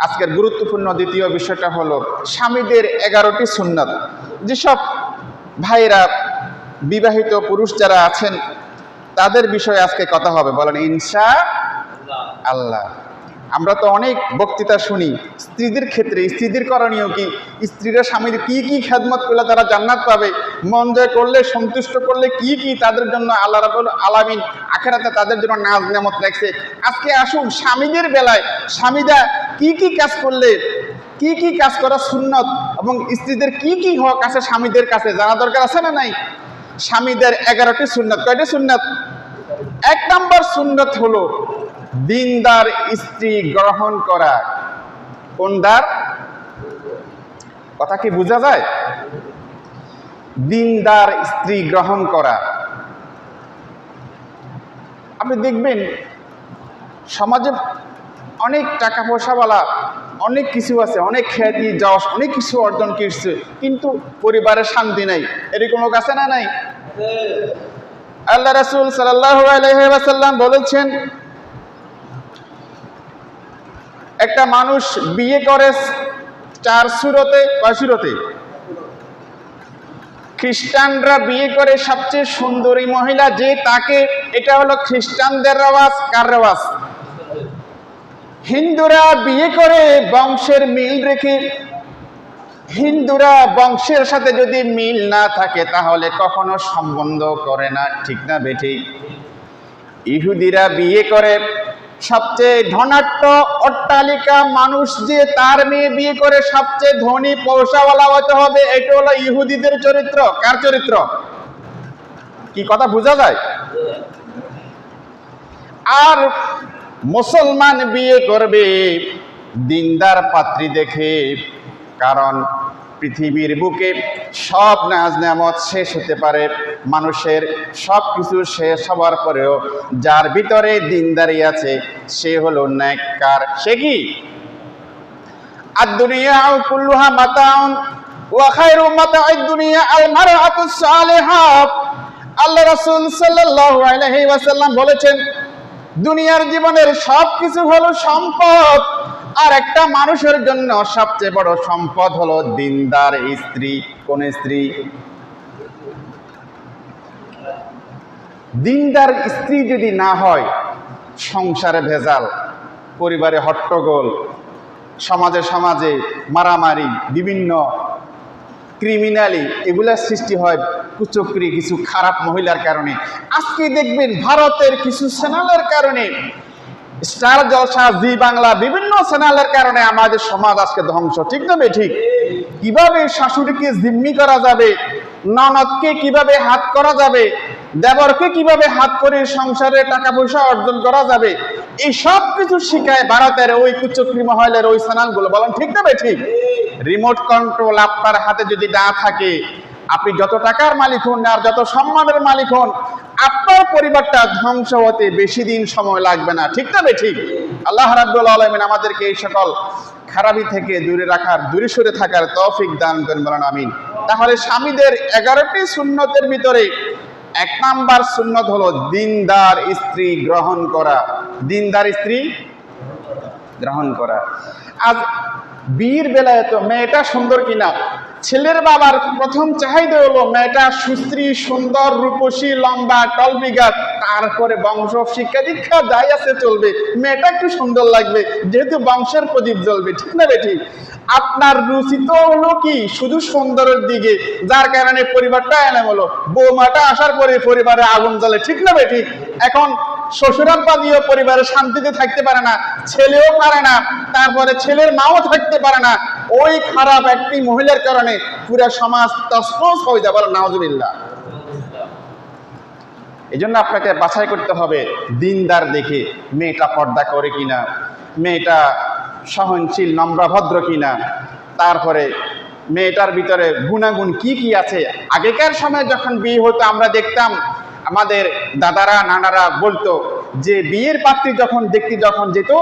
আজকের গুরুত্বপূর্ণ দ্বিতীয় বিষয়টা হলো স্বামীদের 11টি সুন্নাত। যেসব ভাইরা বিবাহিত পুরুষ যারা আছেন তাদের বিষয়ে আজকে কথা হবে, বলেন ইনশাআল্লাহ। আমরা তো অনেক বক্তৃতা শুনি স্ত্রীদের ক্ষেত্রে, স্ত্রীদের করণীয় কি, স্ত্রীরা স্বামীর কি কি খেদমত করলে তারা জান্নাত পাবে, মন জয় করলে, সন্তুষ্ট করলে কি কি তাদের জন্য আল্লাহ রাব্বুল আলামিন আখিরাতে তাদের জন্য নাজ নেয়ামত রাখছে। আজকে আসুন স্বামীদের বেলায় স্বামীরা কি কি কাজ করলে, কি কি কাজ করা সুন্নত এবং স্ত্রীদের কি কি হক আছে স্বামীদের কাছে জানা দরকার আছে না নাই? স্বামীদের 11টি সুন্নত। কয়টি সুন্নত? 1 নম্বর সুন্নত হলো দিনদার স্ত্রী গ্রহণ করা। কোন দার? কথা কি বোঝা যায়? দিনদার স্ত্রী গ্রহণ করা। আপনি দেখবেন সমাজে অনেক টাকা পয়সাওয়ালা, অনেক কিছু আছে, অনেক খ্যাতি যশ, অনেক কিছু অর্জন করছে, কিন্তু পরিবারের শান্তি নাই। এরকম লোক আছে না নাই? আল্লাহ রাসূল সাল্লাল্লাহু আলাইহি ওয়াসাল্লাম বলেছেন, একটা মানুষ বিয়ে করে 4 সুরতে, কয় সুরতে? খ্রিস্টানরা বিয়ে করে সবচেয়ে সুন্দরী মহিলা যে তাকে, এটা হলো খ্রিস্টানদের রেওয়াজ। কার রেওয়াজ? হিন্দুরা বিয়ে করে বংশের মিল রেখে, হিন্দুরা বংশের সাথে যদি মিল না থাকে তাহলে কখনো সম্বন্ধ করে না, ঠিক না বেঠিক? ইহুদিরা বিয়ে করে সবচেয়ে ধনাঢ্য অট্টালিকা মানুষ যে তার মেয়ে বিয়ে করে সবচেয়ে ধনী পয়সাওয়ালা হতে হবে, এটা হলো ইহুদিদের চরিত্র। কার চরিত্র? কি কথা বোঝা যায়? আর মুসলমান বিয়ে করবে দিনদার পাত্রী দেখে, কারণ পৃথিবীর বুকে সব নাজ নেয়ামত শেষ হতে পারে, মানুষের সব কিছু শেষ হওয়ার পরেও যার ভিতরে দিনদারি আছে সে হলো নেককার। সে কি? আদ-দুনিয়া কুল্লুহা মাতাউন ওয়া খায়রু মাতা'আদ দুনিয়া আল মারআতুস সালিহা। আল্লাহ রাসূল সাল্লাল্লাহু আলাইহি ওয়াসাল্লাম বলেছেন, দুনিয়ার জীবনের সব কিছু হলো সম্পদ, আর একটা মানুষের জন্য সবচেয়ে বড় সম্পদ হলো দিনদার স্ত্রী। কোন স্ত্রী? দিনদার স্ত্রী যদি না হয় সংসারে ভেজাল, পরিবারে হট্টগোল, সমাজে সমাজে মারামারি, বিভিন্ন ক্রিমিনালি এগুলা সৃষ্টি হয় কুচক্রি কিছু খারাপ মহিলার কারণে। আজকে দেখবেন ভারতের কিছু চ্যানেলের কারণে, স্টার জলসা, জি বাংলা, বিভিন্ন চ্যানেলের কারণে আমাদের সমাজ আজকে ধ্বংস, ঠিক না ঠিক? কিভাবে শাশুড়িকে জিম্মি করা যাবে, ননদকে কিভাবে হাত করা যাবে, দেবরকে কিভাবে হাত করে সংসারে টাকা পয়সা অর্জন করা যাবে, এই সব কিছু শিখায় ভারতের ওই কুচক্রি মহলের ওই চ্যানেলগুলো। বলেন ঠিক না ঠিক? রিমোট কন্ট্রোল আপনার হাতে যদি না থাকে, আপনি যত টাকার মালিক হন আর যত সম্মানের মালিক হন, আপনার পরিবারটা ধ্বংস হতে বেশি দিন সময় লাগবে না, ঠিক না ঠিক? আল্লাহ রাব্বুল আলামিন আমাদেরকে এই সকল খারাপি থেকে দূরে রাখার, দূরে সরে থাকার তৌফিক দান করেন, বলেন আমিন। তাহলে স্বামীদের 11টি সুন্নতের ভিতরে 1 নাম্বার সুন্নত হলো দিনদার স্ত্রী গ্রহণ করা। দিনদার স্ত্রী গ্রহণ করা। আজ বিয়ের বেলায় তো মেয়েটা সুন্দর কিনা, ছেলের বাবার প্রথম চাহিদা হলো মেয়েটা সুশ্রী, সুন্দর, রূপসী, লম্বা, টলবিঘাত, তারপরে বংশ শিক্ষা দীক্ষা যাই আছে চলবে, মেয়েটা একটু সুন্দর লাগবে, যেহেতু বংশের প্রদীপ জ্বলবে, ঠিক না ঠিক? আপনার রুচি তো হলো কি শুধু সুন্দরের দিকে, যার কারণে পরিবারটা এনে হলো, বৌমাটা আসার পরে পরিবারে আগুন জ্বলে, ঠিক না ঠিক? এখন শ্বশুরাব্বা দিয়েও পরিবারে শান্তিতে থাকতে পারে না, ছেলেও পারে না, তারপরে ছেলের মাও থাকতে পারে না। ওই খারাপ একটি মহিলার কারণে পুরো সমাজ তছনছ হয়ে যাবে, নাউজুবিল্লাহ। এই জন্য আপনাকে বাছাই করতে হবে দিনদার দেখে, মেয়েটা পর্দা করে কিনা, মেয়েটা সহনশীল, নম্র, ভদ্র কিনা, তারপরে মেয়েটার ভিতরে গুণাগুণ কি কি আছে। আগেকার সময় যখন বিয়ে হতো আমরা দেখতাম আমাদের দাদারা নানারা বলতো যে বিয়ের পাত্রী যখন দেখতে যখন যেত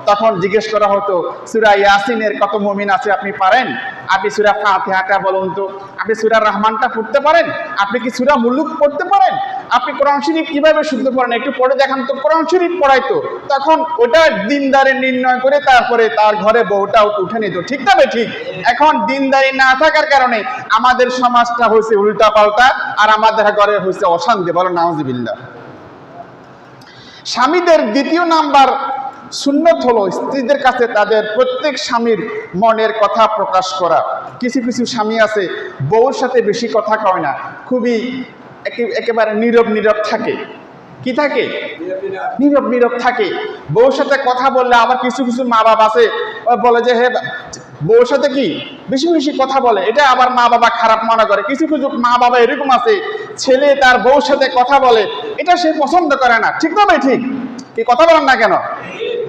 তখন জিজ্ঞেস করা হতো সূরা ইয়াসিনের কত মুমিন আছে আপনি পারেন? আপনি সূরা ফাতিহাটা বলুন তো, আপনি সূরা রহমানটা পড়তে পারেন? আপনি কি সূরা মুলুক পড়তে পারেন? আপনি কোরআন শরীফ কিভাবে শুদ্ধ পড়েন একটু পড়ে দেখান তো। কোরআন শরীফ পড়াইতো, তখন ওটা দিনদারি নির্ণয় করে তারপরে তার ঘরে বউটা উঠে নিত, ঠিক না ঠিক? এখন দিনদারি না থাকার কারণে আমাদের সমাজটা হয়েছে উল্টা পাল্টা, আর আমাদের ঘরে হয়েছে অশান্তি। বলো নাউজুবিল্লাহ। স্বামীদের দ্বিতীয় নাম্বার সুন্নত হলো স্ত্রীদের কাছে তাদের প্রত্যেক স্বামীর মনের কথা প্রকাশ করা। কিছু কিছু স্বামী আছে বউর সাথে বেশি কথা কয় না, খুবই একেবারে নীরব নীরব থাকে। কি থাকে? নীরব নীরব থাকে। বউর সাথে কথা বললে আবার কিছু কিছু মা বাবা আছে বলে যে হে বউর সাথে কি বেশি বেশি কথা বলে, এটা আবার মা বাবা খারাপ মনে করে। কিছু কিছু মা বাবা এরকম আছে ছেলে তার বউর সাথে কথা বলে, এটা সে পছন্দ করে না, ঠিক না ভাই? ঠিক কি কথা বলেন না কেন?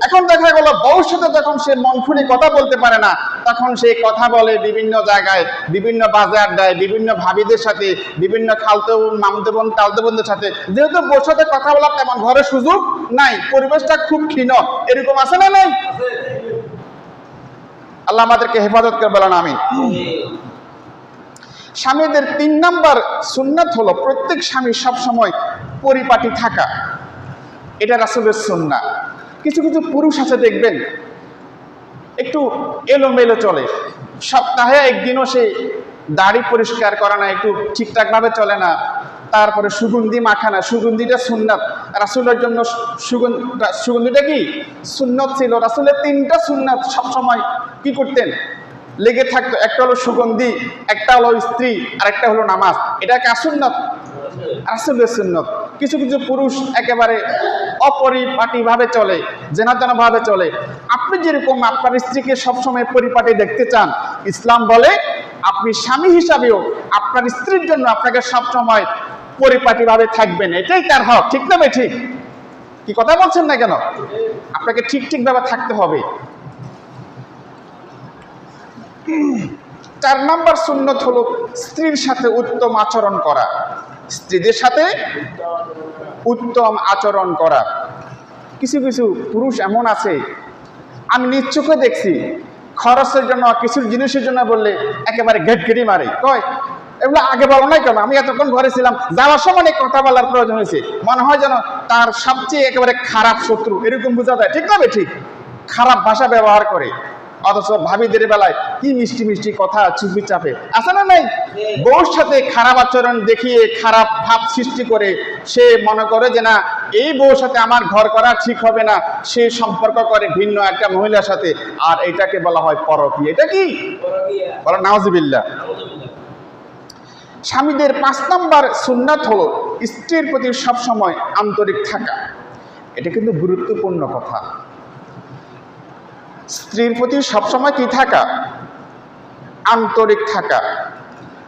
এখন দেখা গেল বউর সাথে যখন সে মন খুলে কথা বলতে পারে না, তখন সে কথা বলে বিভিন্ন জায়গায়, বিভিন্ন বাজার দেয়, বিভিন্ন ভাবিদের সাথে, বিভিন্ন খালতো মামতো বোন টালতো বোনদের সাথে। যেহেতু বউর সাথে কথা বলার তেমন ঘরে সুযোগ নাই, পরিবেশটা খুব ক্ষীণ, এরকম আছে না নাই? আল্লাহ আমাদেরকে হেফাজত করে বলেন আমিন। স্বামীদের 3 নাম্বার সুন্নাত হলো প্রত্যেক স্বামী সবসময় পরিপাটি থাকা। এটা রাসূলের সুন্নাহ। কিছু কিছু পুরুষ আছে দেখবেন একটু এলোমেলো চলে, সপ্তাহে একদিনও সে দাড়ি পরিষ্কার করে না, একটু ঠিকঠাক ভাবে চলে না, তারপরে সুগন্ধি মাখা না। সুগন্ধিটা সুন্নাত, রাসূলের জন্য সুগন্ধিটা কি সুন্নাত ছিল। রাসূলের 3টা সুন্নাত সবসময় কি করতেন? লেগে থাকতো। একটা হলো সুগন্ধি, একটা হলো স্ত্রী, আর একটা হলো নামাজ। এটা কার সুন্নাত? রাসূলের সুন্নাত। কিছু কিছু পুরুষ একেবারে অপরিপাটি ভাবে চলে, জেনাতেনা ভাবে চলে। আপনি যেরকম আপনার স্ত্রীকে সবসময় পরিপাটি দেখতে চান, ইসলাম বলে আপনি স্বামী হিসাবেও আপনার স্ত্রীর জন্য আপনাকে সবসময় পরিপাটি ভাবে থাকবেন, এটাই তার হক, ঠিক না ভাই? ঠিক কি কথা বলছেন না কেন? আপনাকে ঠিক ঠিক ভাবে থাকতে হবে। 4 নাম্বার সুন্নত হলো স্ত্রীর সাথে উত্তম আচরণ করা। স্ত্রীদের সাথে উত্তম আচরণ করা। কিছু কিছু পুরুষ এমন আছে, আমি নিজ চোখে দেখছি, খরচের জন্য কিছু জিনিসের জন্য বললে একেবারে ঘেটঘেটি মারে, কয় এগুলো আগে বলো নাই কেন? আমি এতক্ষণ ঘরে ছিলাম, যাওয়ার সময় অনেক কথা বলার প্রয়োজন হয়েছে। মনে হয় যেন তার সবচেয়ে একেবারে খারাপ শত্রু, এরকম বোঝা যায়, ঠিক না? ঠিক খারাপ ভাষা ব্যবহার করে। অথচ ভাবিদের বেলায় কি মিষ্টি মিষ্টি কথা চুপি চাপে, আছে না নাই? বউর সাথে খারাপ আচরণ দেখিয়ে খারাপ ভাব সৃষ্টি করে সে মনে করে যে না, এই বউর সাথে আমার ঘর করা ঠিক হবে না, সে সম্পর্ক করে ভিন্ন একটা মহিলার সাথে, আর এটাকে বলা হয় পরকীয়া। এটা কি বলা? নাউজুবিল্লাহ। স্বামীদের 5 নাম্বার সুন্নাত হলো স্ত্রীর প্রতি সবসময় আন্তরিক থাকা। এটা কিন্তু গুরুত্বপূর্ণ কথা। স্ত্রীর প্রতি সবসময় কি থাকা? আন্তরিক থাকা।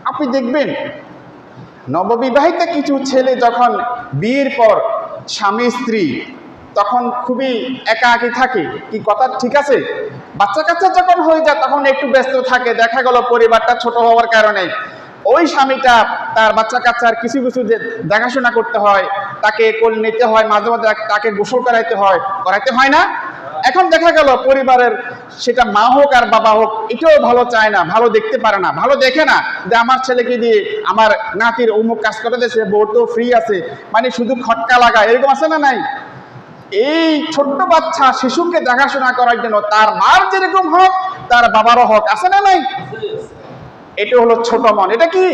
আপনি দেখবেন নববিবাহিত কিছু ছেলে যখন বিয়ের পর স্বামী স্ত্রী তখন খুবই একাকী থাকে, কি কথা ঠিক আছে? বাচ্চা কাচ্চা যখন হয়ে যায় তখন একটু ব্যস্ত থাকে, দেখা গেল পরিবারটা ছোট হওয়ার কারণে ওই স্বামীটা তার বাচ্চা কাচ্চার কিছু কিছু দেখাশোনা করতে হয়, তাকে কোল নিতে হয়, মাঝে মাঝে তাকে গোসল করাইতে হয় না? এখন দেখা গেল পরিবারের সেটা মা হোক আর বাবা হোক, এটাও ভালো চায় না, ভালো দেখতে পারে না, ভালো দেখে না যে আমার ছেলেকে দিয়ে আমার নাতির অমুক কাজ করে দিয়েছে, বউ তো ফ্রি আছে, মানে শুধু খটকা লাগায়, এরকম আছে না নাই? এই ছোট্ট বাচ্চা শিশুকে দেখাশোনা করার জন্য তার মার যেরকম হক তার বাবারও হক, আছে না নাই? এটা হলো ছোট মন। এটা কি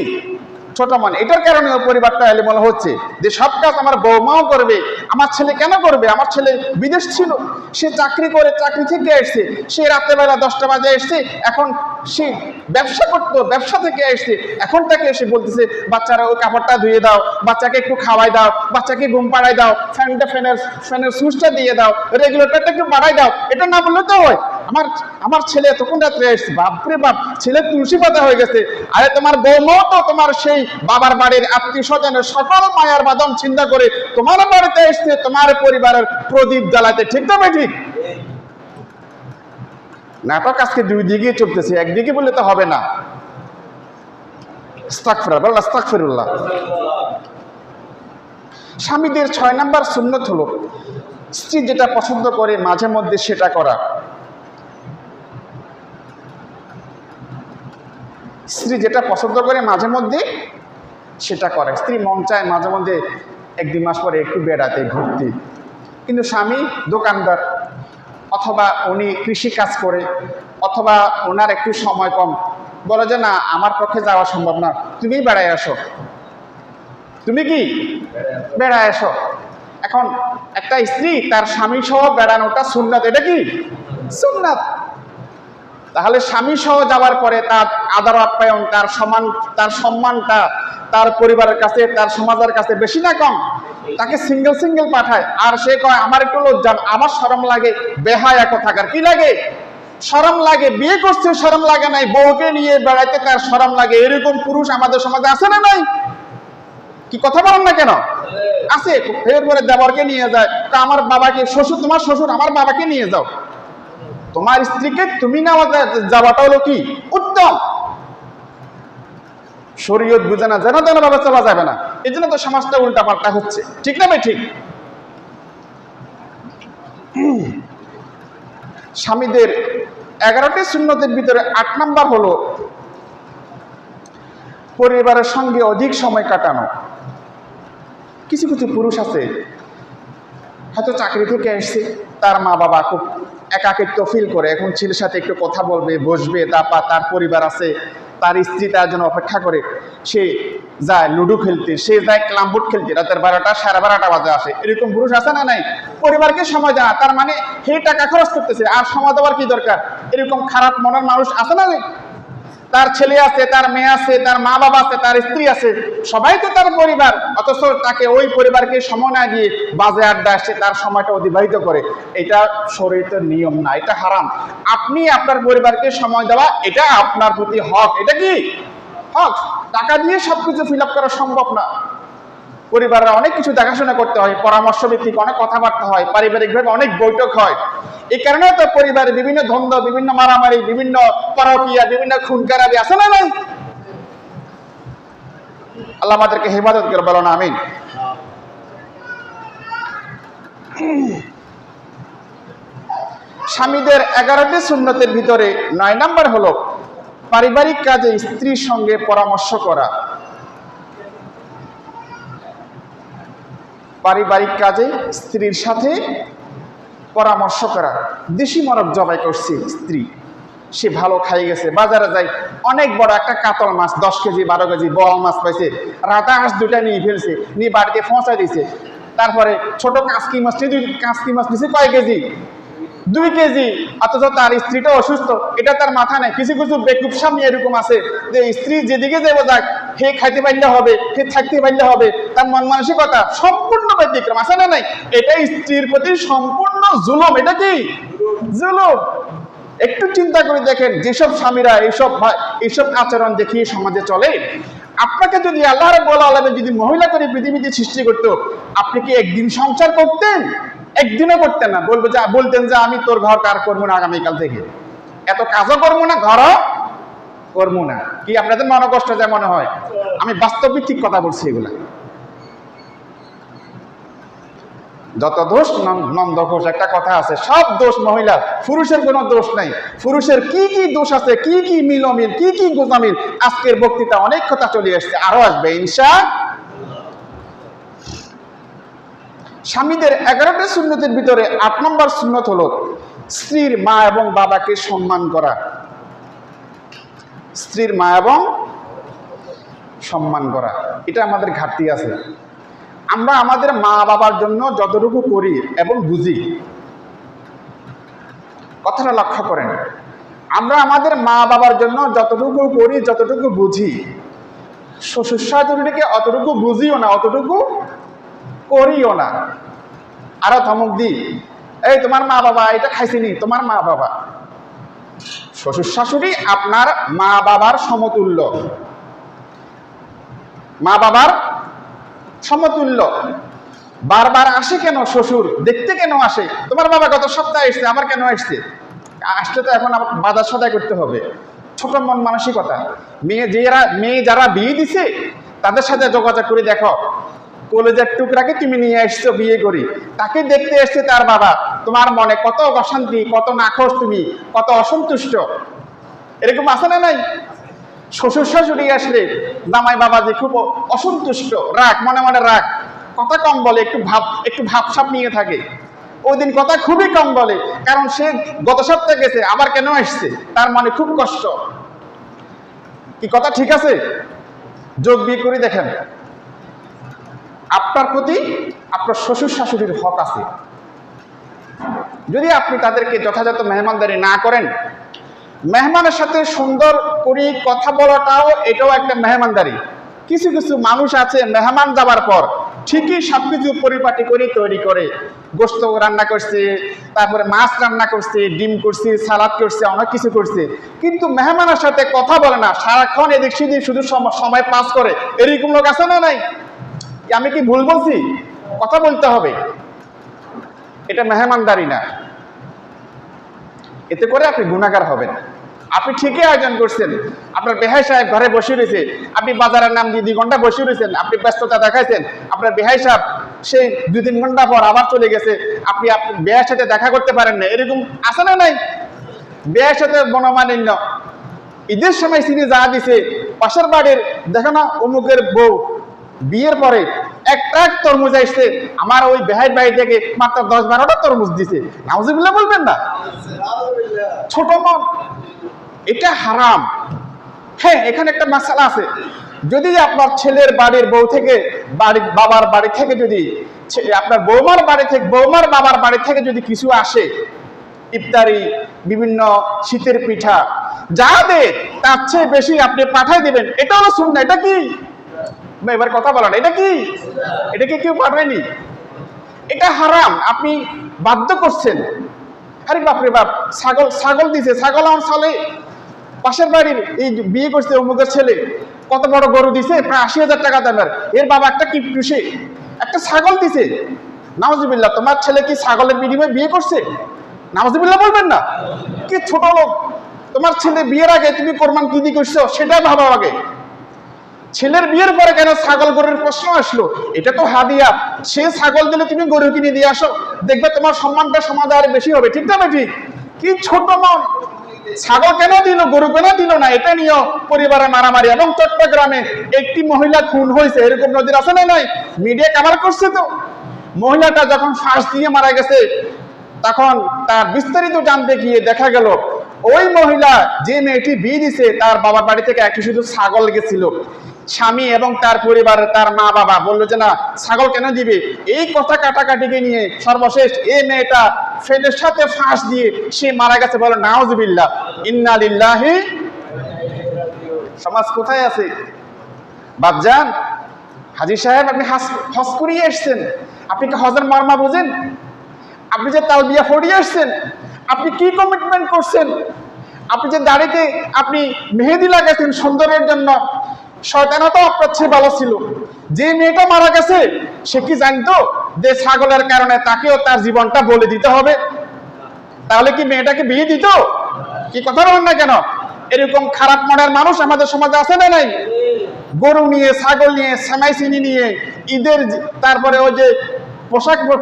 ছোট মন? এটার কারণে পরিবারটা এলোমেলো হচ্ছে, যে সব কাজ আমার বৌমাও করবে, আমার ছেলে কেন করবে? আমার ছেলে বিদেশ ছিল, সে চাকরি করে, চাকরি থেকে এসছে, সে রাত্রেবেলা 10টা বাজে এসছে, এখন সে ব্যবসা করতো, ব্যবসা থেকে এসছে, এখন তাকে এসে বলতেছে বাচ্চারা ওই কাপড়টা ধুয়ে দাও, বাচ্চাকে একটু খাওয়াই দাও, বাচ্চাকে ঘুম পাড়াই দাও, ফ্যানের সুইচটা দিয়ে দাও, রেগুলেটরটা একটু বাড়াই দাও। এটা না বললে তো হয়, আমার ছেলে এতক্ষণ রাত্রে এসছে, বাপরে বাপ, ছেলে তুলসী পাতা হয়ে গেছে। আরে তোমার বৌমাও তো তোমার সেই বাবার বাড়ির আত্মীয় স্বজনের সকল মায়ার বাদন চিন্তা করে তোমার বাড়িতে এসছে তোমার পরিবারের প্রদীপ জ্বালাতে, ঠিক না? ঠিক নাটক আজকে 2 দিকে চলতেছে, একদিকে বললে তো হবে না। আস্তাগফিরুল্লাহ। স্বামীদের 6 নাম্বার সুন্নত হলো স্ত্রী যেটা পছন্দ করে মাঝে মধ্যে সেটা করা। স্ত্রী যেটা পছন্দ করে মাঝে মধ্যে সেটা করে। স্ত্রী মন চায় মাঝে মধ্যে 1-2 মাস পরে একটু বেড়াতে, ঘুরতে, কিন্তু স্বামী দোকানদার, অথবা উনি কৃষি কাজ করে, অথবা ওনার একটু সময় কম, বলে যে না আমার পক্ষে যাওয়া সম্ভব না, তুমি বেড়ায় আসো, তুমি কি বেড়ায় আসো। এখন একটা স্ত্রী তার স্বামী সহ বেড়ানোটা সুন্নাত, এটা কি সুন্নাত। তাহলে স্বামী সহ যাওয়ার পরে তার আদর আপ্যায়ন, তার সম্মানটা তার পরিবারের কাছে, তার সমাজের কাছে বেশি না কম? তাকে সিঙ্গেল পাঠায়, আর সে কয় আমার একটু লজ্জা, আমার শরম লাগে, বেহায়া কোথাকার। কি লাগে? শরম লাগে। বিয়ে করছে শরম লাগে নাই, বউকে নিয়ে বেড়াইতে তার শরম লাগে। এরকম পুরুষ আমাদের সমাজে আছে না নাই? কি কথা বলেন না কেন? আছে। ফের পরে দেবরকে নিয়ে যায়, আমার বাবাকে, শ্বশুর, তোমার শ্বশুর আমার বাবাকে নিয়ে যাও। তোমার স্ত্রীকে তুমি নেওয়া যাওয়াটা হলো কি উত্তম। শরীয়ত বুঝে না, যেন তেন ভাবে চলা যাবে না। এই জন্য তো সমাজটা উল্টাপাল্টা হচ্ছে, ঠিক না ভাই? ঠিক। স্বামীদের 11টি সুন্নতের ভিতরে 8 নাম্বার হলো পরিবারের সঙ্গে অধিক সময় কাটানো। কিছু কিছু পুরুষ আছে, হয়তো চাকরি থেকে এসছে, তার মা বাবা খুব একাকিত্ব ফিল করে, এখন ছেলের সাথে একটু কথা বলবে, বসবে, তার পরিবার আছে, তার স্ত্রী তার জন্য অপেক্ষা করে, সে যায় লুডো খেলতে, সে যায় ক্লামবোর্ড খেলতে, রাতের 12টা 12:30 বাজে আসে। এরকম পুরুষ আছে না নাই? পরিবারকে সময় দেওয়া, তার মানে হে টাকা খরচ করতেছে, আর সময় দেওয়ার কি দরকার? এরকম খারাপ মনের মানুষ আছে না? তার ছেলে আছে, তার মেয়ে আছে, তার মা বাবা আছে, তার স্ত্রী আছে, সবাই তো তার পরিবার, অথচ তাকে ওই পরিবারকে সময় না দিয়ে বাজে আড্ডা আসছে, তার সময়টা অতিবাহিত করে। এটা শরীয়তের নিয়ম না, এটা হারাম। আপনি আপনার পরিবারকে সময় দেওয়া, এটা আপনার প্রতি হক। এটা কি হক? টাকা দিয়ে সবকিছু ফিল আপ করা সম্ভব না। পরিবারের অনেক কিছু দেখাশোনা করতে হয়, পরামর্শ ভিত্তিক অনেক কথাবার্তা হয়, পারিবারিকভাবে অনেক বৈঠক হয়। এই কারণে তো পরিবারে বিভিন্ন দ্বন্দ্ব, বিভিন্ন মারামারি, বিভিন্ন পরকীয়া, বিভিন্ন খুন খারাপি আছে না নাই? আল্লাহ আমাদেরকে হেফাজত করে, বলো না আমিন। স্বামীদের 11টি সুন্নতের ভিতরে 9 নাম্বার হলো পারিবারিক কাজে স্ত্রীর সঙ্গে পরামর্শ করা। পারিবারিক কাজে স্ত্রীর সাথে পরামর্শ করা। দেশি মরক জবাই করছে স্ত্রী, সে ভালো খাই গেছে, বাজারে যাই, অনেক বড় একটা কাতল মাছ 10 কেজি 12 কেজি বল মাছ পাইছে, রাতা হাঁস 2টা নিয়ে ফেলছে, নিয়ে বাড়িতে পৌঁছায় দিছে। তারপরে ছোট কাঁচকি মাছ নিছে কয় কেজি? 2 কেজি। অথচ তার স্ত্রীটা অসুস্থ, এটা তার মাথা নেই। কিছু কিছু বেকুব স্বামী এরকম আছে যে স্ত্রী যেদিকে যাবো যাক, হে খাইতে পারলে হবে, হে থাকতে পারলে হবে, তার মন মানসিকতা সম্পূর্ণ ব্যতিক্রম, আছে না নাই? এটা স্ত্রীর প্রতি সম্পূর্ণ জুলুম। এটা কি জুলুম? একটু চিন্তা করে দেখেন, যেসব স্বামীরা এইসব আচরণ দেখিয়ে সমাজে চলে, আপনাকে যদি আল্লাহ রাব্বুল আলামিন যদি মহিলা করে পৃথিবীতে সৃষ্টি করতো, আপনি কি একদিন সংসার করতেন? একদিনও করতেন না। বলতেন যে আমি তোর ঘর কার করবো না, আগামীকাল থেকে এত কাজও করবো না, ঘরও করবো না। কি আপনাদের মনে কষ্ট যায় মনে হয়? আমি বাস্তবিক কথা বলছি। এগুলা যত দোষ নন্দ ঘোষ, একটা কথা আছে, সব দোষ মহিলার, পুরুষের কোনো দোষ নাই। পুরুষের কি কি দোষ আছে, কি কি মিলমিল, কি কি গোজামিল, আজকের বক্তৃতা অনেক কথা চলে আসছে, আরো আসবে ইনশাআল্লাহ। স্বামীদের 11টি সুন্নতের ভিতরে 8 নম্বর সুন্নত হলো স্ত্রীর মা এবং বাবাকে সম্মান করা। স্ত্রীর মা এবং সম্মান করা, এটা আমাদের ঘাটতি আছে। আমরা আমাদের মা বাবার জন্য যতটুকু করি এবং বুঝি, কথাটা লক্ষ্য করেন, আমরা আমাদের মা বাবার জন্য যতটুকু করি, যতটুকু বুঝি, শ্বশুর শাশুড়িকে অতটুকু বুঝিও না, অতটুকু করিও না। আরো ধমক দিই, এই তোমার মা বাবা এটা খাইছিনি, তোমার মা বাবা। শ্বশুর শাশুড়ি আপনার মা বাবার সমতুল্য, মা বাবার সমতুল্য। বারবার আসে কেন শ্বশুর? দেখতে কেন আসে? তোমার বাবা গত সপ্তাহে এসছে, আবার কেন আসছে? আসলে তো এখন আবার বাজার সদাই করতে হবে। ছোট মন মানসিকতা। মেয়ে যারা বিয়ে দিছে তাদের সাথে যোগাযোগ করে দেখো, কলেজের টুকরাকে তুমি নিয়ে এসছো বিয়ে করি, তাকে দেখতে এসছে তার বাবা, তোমার মনে কত অশান্তি, কত নাখোশ, তুমি কত অসন্তুষ্ট। এরকম আছে না নাই? শ্বশুর শাশুড়ি আসলে জামাই বাবাজি খুব অসন্তুষ্ট, রাগ, মনে মনে রাগ, কথা কম বলে, একটু ভাবসাব নিয়ে থাকে। ওই দিন কথা খুবই কম বলে, কারণ সে গত সপ্তাহে গেছে, আবার কেন আসছে, তার মনে খুব কষ্ট। কি কথা ঠিক আছে? যোগ বিয়ে করে দেখেন, আপনার প্রতি আপনার শ্বশুর শাশুড়ির হক আছে। যদি আপনি তাদেরকে যথাযথ মেহমানদারি না করেন, মেহমানের সাথে সুন্দর করে কথা বলাটাও এটাও একটা মেহমানদারি। কিছু কিছু মানুষ আছে মেহমান যাবার পর ঠিকই সবকিছু পরিপাটি করে তৈরি করে, গোশত রান্না করছে, তারপরে মাছ রান্না করছে, ডিম করছে, সালাদ করছে, অনেক কিছু করছে, কিন্তু মেহমানের সাথে কথা বলে না, সারাক্ষণ এদিক সেদিক শুধু সময় পাস করে। এরকম লোক আছে না নাই? আমি কি ভুল বলছি? কথা বলতে হবে, এটা মেহমানদারি না। এতে করে আপনি গুনাহগার হবেন। আপনি ঠিকই আয়োজন করছেন, আপনার বেহাই সাহেব ঘরে বসে রয়েছে, আপনি বাজারের নাম দিয়ে 2 ঘন্টা বসে রয়েছেন, আপনি ব্যস্ততা দেখাইছেন, আপনার বেহাই সাহেব সেই 2-3 ঘন্টা পর আবার চলে গেছে, আপনি বেহাইয়ের সাথে দেখা করতে পারেন না। এরকম আছে না নাই? বেহাইয়ের সাথে মনোমালিন্য, ঈদের সময় তিনি যা দিছে, পাশের বাড়ির দেখো না অমুকের বউ বিয়ের পরে এক ট্রাক তরমুজ আসছে, আমার ওই বেহাইয়ের বাড়ি থেকে মাত্র 10-12টা তরমুজ দিছে। নাউজুবিল্লাহ বলবেন না? ছোট মন, এটা হারাম। হ্যাঁ, এখানে একটা মাসালা আছে, যদি আপনার ছেলের বাড়ির বউ থেকে বাবার বাড়ি থেকে যদি আপনার বৌমার বাবার বাড়ি থেকে যদি কিছু আসে, ইফতারি, বিভিন্ন শীতের পিঠা, যা দে তার চেয়ে বেশি আপনি পাঠাই দিবেন, এটা হলো সুন্নাহ। এটা কি? এবার কথা বলেন, এটা কি? এটাকে কেউ পাঠায়নি, এটা হারাম, আপনি বাধ্য করছেন। আরে বাপরে বাপ, ছাগল দিছে, ছাগল আমার সালে পাশের বাড়ির এই বিয়ে করছে অমুকের ছেলে, কত বড় গরু দিছে, প্রায় 80,000 টাকা দামের, এর বাবা একটা কিপটুসে একটা ছাগল দিছে। নাউজুবিল্লাহ, তোমার ছেলে কি ছাগলের বিনিময়ে বিয়ে করছে? নাউজুবিল্লাহ বলবেন না? কি ছোট লোক! তোমার ছেলে বিয়ের আগে তুমি কোরবান কি দিয়ে করছো সেটাই ভাবা আগে। ছেলের বিয়ের পরে কেন ছাগল গরুর প্রশ্ন আসলো? এটা তো হাদিয়া, সে ছাগল দিলে তুমি গরু কিনে দিয়ে আসো, দেখবে তোমার সম্মানটা সমাজে আরো বেশি হবে। ঠিক না ঠিক? কি ছোট মন! ছাগল কেন দিল, গরু কেন দিল না, এটা নিয়েও পরিবারে মারামারি। এবং চট্টগ্রামে একটি মহিলা খুন হয়েছে, এরকম নজির আছে না নাই? মিডিয়া কভার করছে তো। মহিলাটা যখন ফাঁস দিয়ে মারা গেছে, তখন তার বিস্তারিত জানতে গিয়ে দেখা গেল ওই মহিলা যে মেয়েটি বিয়ে দিছে তার বাবার বাড়ি থেকে একটি শুধু ছাগল গেছিল। স্বামী এবং তার পরিবারের তার মা বাবা বললো যে না, ছাগল কেন দিবে? এই কথা কাটাকাটিকে নিয়ে সর্বশেষ এই মেয়েটা ফেলের সাথে ফাঁস দিয়ে সে মারা গেছে। বলে নাউজুবিল্লাহ, ইন্না লিল্লাহি। সমাজ কোথায় আছে বাপজান? হাজী সাহেব, আপনি হজ করিয়ে এসছেন, আপনি কি হজের মর্মা বুঝেন? আপনি যে তালবিয়া পড়িয়ে আসছেন, আপনি কি কমিটমেন্ট করছেন? আপনি যে দাড়িতে আপনি মেহেদি লাগাইছেন সুন্দরের জন্য, শয়তানও তো আপনার চেয়ে ভালো ছিল। যে মেয়েটা মারা গেছে সে কি জানতো যে ছাগলের কারণে তাকেও তার জীবনটা বলে দিতে হবে? তাহলে কি মেয়েটাকে বিয়ে দিত? কি কথা বলেন না কেন? এরকম খারাপ মনের মানুষ আমাদের সমাজে আছে না নাই? গরু নিয়ে, ছাগল নিয়ে, সেমাই চিনি নিয়ে, ঈদের তারপরে ওই যে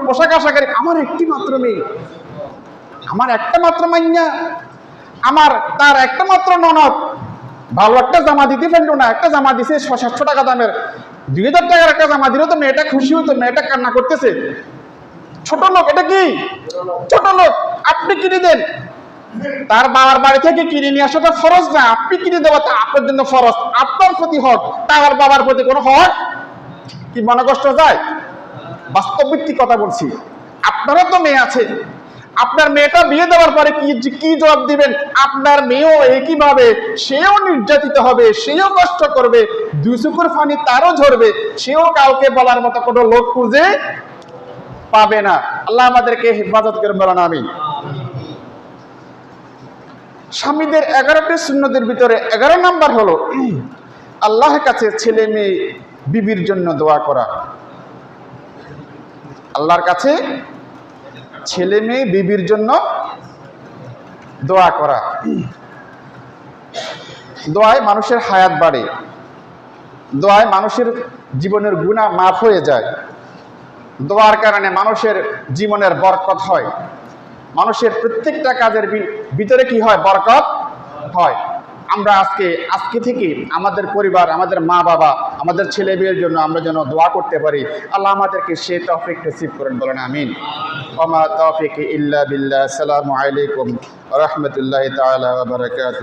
পোশাক আশাকের, আমার একটি মাত্র মেয়ে, আমার একটা মাত্র মাইয়া, তার একটা মাত্র ননদ, ভালো একটা জামা দিতে পারলো না, একটা জামা দিছে 600-700 টাকা দামের, 2000 টাকার একটা জামা দিল তো মেয়েটা খুশি হতো, মেয়েটা কান্না করতেছে। ছোট লোক, এটা কি? ছোট লোক। আপনি কিনে দেন, তার বাবার বাড়ি থেকে কিনে নিয়ে আসাটা ফরজ না, আপনি কিনে দেওয়াটা আপনার জন্য ফরজ, আপনার প্রতি হক, তার বাবার প্রতি কোনো হক কি মনে কষ্ট যায়? বাস্তব ভিত্তিক কথা বলছি। আপনারও তো মেয়ে আছে, আপনার মেয়েটা বিয়ে দেওয়ার পরে কি জবাব দিবেন? আপনার মেয়েও একইভাবে, সেও নির্যাতিত হবে, সেও কষ্ট করবে, 2 চোখের পানি তারও ঝরবে, সেও কাউকে বলার মতো কোনো লোক খুঁজে পাবে না। আল্লাহ আমাদেরকে হেফাজত করে বলেন আমিন। স্বামীদের 11টি সুন্নতের ভিতরে 11 নাম্বার হলো আল্লাহর কাছে ছেলে মেয়ে বিবির জন্য দোয়া করা। আল্লাহর কাছে ছেলে মেয়ে বিবির জন্য দোয়া করা। দোয়ায় মানুষের হায়াত বাড়ে, দোয়ায় মানুষের জীবনের গুনাহ মাফ হয়ে যায়। দোয়ার কারণে মানুষের জীবনের বরকত হয়। মানুষের প্রত্যেকটা কাজের ভিতরে কি হয়? বরকত হয়। আমরা আজকে থেকে আমাদের পরিবার, আমাদের মা বাবা, আমাদের ছেলে মেয়ের জন্য আমরা যেন দোয়া করতে পারি। আল্লাহ আমাদেরকে সে তৌফিক নসিব করেন, বলেন আমিন। ওয়া মা তৌফিকি ইল্লা বিল্লাহ। আসসালামু আলাইকুম ওয়া রাহমাতুল্লাহি তাআলা ওয়া বারাকাতুহু।